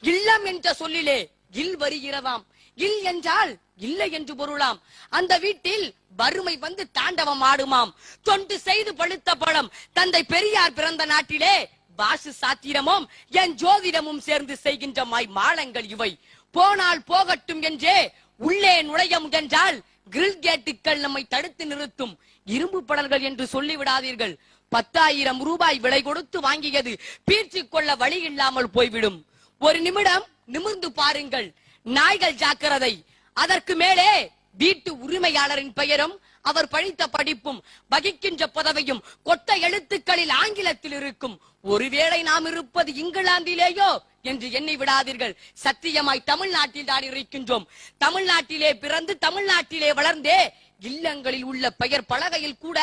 இல்லம் என்ற சொல்லிலே இல் வருகிறதாம். இல் என்றால் இல்லை என்று பொருளாம். அந்த வீட்டில் வறுமை வந்து தாண்டவம் ஆடுமாம். தொண்டு செய்து பழுத்த பழம் தந்தை பெரியார் பிறந்த நாட்டிலே வாசு சாத்திரமும் என் ஜோதிடமும் சேர்ந்து செய்கின்ற மாளங்கள் இவை. போனால் போகட்டும் என்றே உள்ளே நுழைய முயன்றால் கிரில் கேட்டுக்கள் நம்மை தடுத்து நிறுத்தும். இரும்பு படல்கள் என்று சொல்லிவிடாதீர்கள். 10,000 ரூபாய் விலை கொடுத்து வாங்கியது பீர்ச்சி கொள்ள வழி இல்லாமல் போய்விடும். ஒரு நிமிடம் நிமிர்ந்து பாருங்கள். நாய்கள் ஜாக்கிரதை. அதற்கு மேலே வீட்டு உரிமையாளரின் பெயரும் அவர் படித்த படிப்பும் வகிக்கின்ற பதவியும் கொட்ட எழுத்துக்களில் ஆங்கிலத்தில் இருக்கும். ஒருவேளை நாம் இருப்பது இங்கிலாந்திலேயோ என்று எண்ணி விடாதீர்கள். சத்தியமாய் தமிழ்நாட்டில் தான் இருக்கின்றோம். தமிழ்நாட்டிலே பிறந்து தமிழ்நாட்டிலே வளர்ந்தே இல்லங்களில் உள்ள பெயர் பலகையில் கூட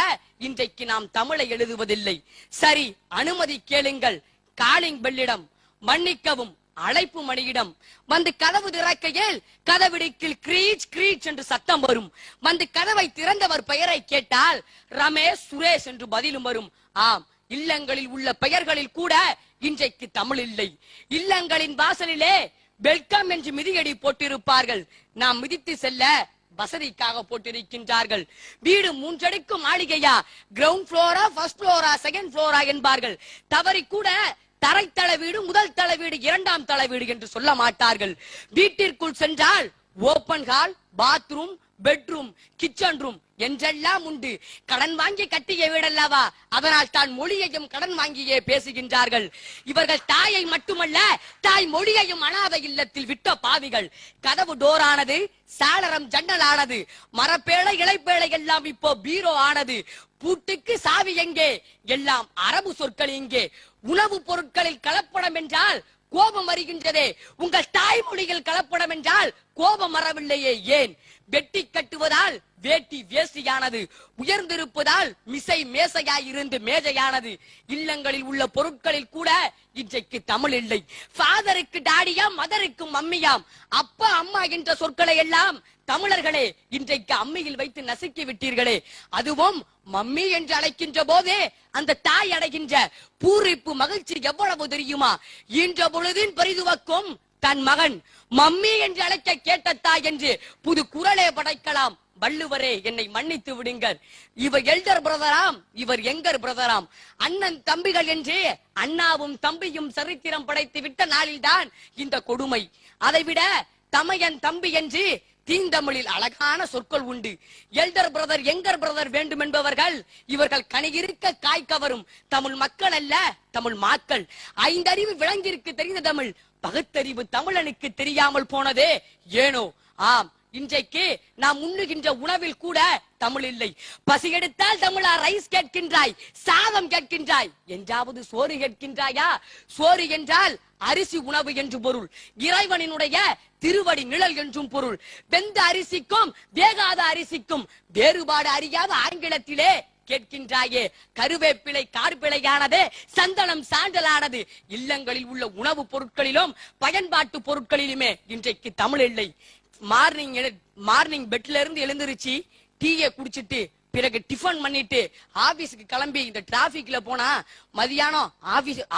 இன்றைக்கு நாம் தமிழை எழுதுவதில்லை. சரி, அனுமதி கேளுங்கள். காலிங் பெல்லிடம், மன்னிக்கவும் அழைப்பு மணியிடம் வந்து கதவு திறக்கையில் கதவிடிக்கில் கிரீச் கிரீச் என்று சத்தம் வரும். வந்து கதவை திறந்தவர் பெயரை கேட்டால் ரமேஷ், சுரேஷ் என்று பதிலும் வரும். ஆம், இல்லங்களில் உள்ள பெயர்களில் கூட இன்றைக்கு தமிழ் இல்லை. இல்லங்களின் வாசலிலே வெல்கம் என்று மிதியடி போட்டிருப்பார்கள். நாம் மிதித்து செல்ல வசதிக்காக போட்டிருக்கின்றார்கள். வீடு 3 அடுக்கு மாளிகையா, கிரவுண்ட் புளோரா, ஃபர்ஸ்ட் புளோரா, செகண்ட் புளோரா என்பார்கள். தவறி கூட தரைத்தள வீடு, முதல் தள வீடு, 2ஆம் தள வீடு என்று சொல்ல மாட்டார்கள். வீட்டிற்குள் சென்றால் open hall, bathroom, bedroom, kitchen room என்றெல்லாம் உண்டு. கடன் வாங்கி கட்டிய வீடல்லவா, அதனால் தான் மொழியையும் கடன் வாங்கியே பேசுகின்றார்கள். இவர்கள் தாயை மட்டுமல்ல தாய் மொழியையும் அனாதை இல்லத்தில் விட்ட பாவிகள். கதவு டோர் ஆனது, சாளரம் ஜன்னல் ஆனது, மரப்பேழை இலைப்பேழை எல்லாம் இப்போ பீரோ ஆனது. பூட்டுக்கு சாவி எங்கே? எல்லாம் அரபு சொற்கள் இங்கே. உணவு பொருட்களில் கலப்படம் என்றால் கோபம் வருகின்றதே. உங்கள் தாய்மொழியில் கலப்படம் என்றால் கோபம் வரவில்லையே ஏன்? வெட்டி கட்டுவதால் வேட்டி வேசியானது, உயர்ந்திருப்பதால் மிசை மேசையாய் இருந்து மேஜையானது. இல்லங்களில் உள்ள பொருட்களில் கூட இன்றைக்கு தமிழ் இல்லை. ஃபாதருக்கு டாடியாம், மதருக்கு மம்மியாம். அப்பா அம்மா என்ற சொற்களை எல்லாம் தமிழர்களே இன்றைக்கு அம்மியில் வைத்து நசுக்கி விட்டீர்களே. அதுவும் மம்மி என்று அழைக்கின்ற போதே அந்த தாய் அடைகின்ற பூரிப்பு மகிழ்ச்சி எவ்வளவு தெரியுமா? இன்ற பொழுதின் பரிதுவக்கும் தன் மகன் மம்மி என்று அழைக்க கேட்ட தாய் என்று புது குரலே படைக்கலாம். வள்ளுவரே, என்னை மன்னித்து விடுங்கள். இவர் எல்டர் பிரதராம், இவர் எங்கர் பிரதராம். அண்ணன் தம்பிகள் என்று அண்ணாவும் தம்பியும் சரித்திரம் படைத்து விட்ட நாளில்தான் இந்த கொடுமை. அதைவிட தமையன் தம்பி என்று தீந்தமிழில் அழகான சொற்கள் உண்டு. எல்டர் பிரதர், எங்கர் பிரதர் வேண்டும் என்பவர்கள் இவர்கள் கனியிருக்க காய்க்கவரும் தமிழ் மக்கள் அல்ல, தமிழ் மாக்கள். 5 அறிவு விலங்கிற்கு தெரிந்த தமிழ், பகுத்தறிவு தமிழனுக்கு தெரியாமல் போனதே ஏனோ. ஆம், இன்றைக்கு நாம் உண்ணுகின்ற உணவில் கூட தமிழ் இல்லை. பசி எடுத்தால் தமிழா ரைஸ் கேட்கின்றாய், சாதம் கேட்கின்றாய், என்றாவது சோறு கேட்கின்றாயா? சோறு என்றால் அரிசி உணவு என்று பொருள். இறைவனினுடைய திருவடி நிழல் என்றும் பொருள். வெந்த அரிசிக்கும் வேகாத அரிசிக்கும் வேறுபாடு அறியாத ஆங்கிலத்திலே கேட்கின்றாயே. கருவேப்பிலை கார்பிழையானது, சந்தனம் சாண்டலானது. இல்லங்களில் உள்ள உணவு பொருட்களிலும் பயன்பாட்டு பொருட்களிலுமே இன்றைக்கு தமிழ் இல்லை. மார்னிங் பெட்ல இருந்து எழுந்திருச்சு டீயை குடிச்சிட்டு பிறகு டிஃபன் பண்ணிட்டு ஆபீஸ்க்கு கிளம்பி இந்த டிராபிக்ல போனா மதியானம்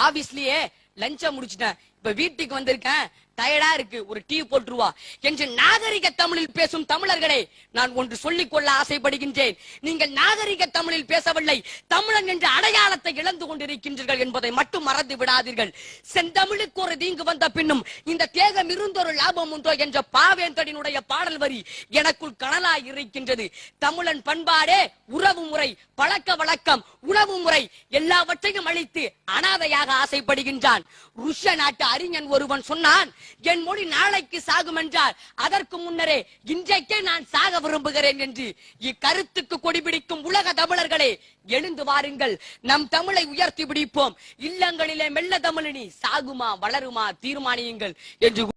ஆபீஸ்லயே லஞ்ச முடிச்சிட்டேன், இப்ப வீட்டுக்கு வந்திருக்கேன், டயர்டா இருக்கு, ஒரு டீ போட்டுருவா என்று நாகரிக தமிழில் பேசும் தமிழர்களே, நான் ஒன்று சொல்லிக் கொள்ள ஆசைப்படுகின்றேன். நீங்கள் நாகரிக தமிழில் பேசவில்லை, தமிழன் என்ற அடையாளத்தை இழந்து கொண்டிருக்கின்றீர்கள் என்பதை மட்டும் மறந்து விடாதீர்கள். செந்தமிழுக்கு ஒரு தீங்கு வந்த பின்னும் இந்த தேகம் இருந்தொரு லாபம் உண்டோ என்ற பாவேந்தடினுடைய பாடல் வரி எனக்குள் கனலாய் இருக்கின்றது. தமிழன் பண்பாடே உறவு முறை, பழக்க வழக்கம், உணவு முறை எல்லாவற்றையும் அழித்து அனாதையாக ஆசைப்படுகின்றான். ருஷ்ய நாட்டு அறிஞன் ஒருவன் சொன்னான், என் மொழி நாளைக்கு சாகும் என்றால் அதற்கு முன்னரே இன்றைக்கே நான் சாக விரும்புகிறேன் என்று. இக்கருத்துக்கு கொடிபிடிக்கும் உலக தமிழர்களே, எழுந்து வாருங்கள், நம் தமிழை உயர்த்தி பிடிப்போம். இல்லங்களிலே மெல்ல தமிழினி சாகுமா வளருமா தீர்மானியுங்கள் என்று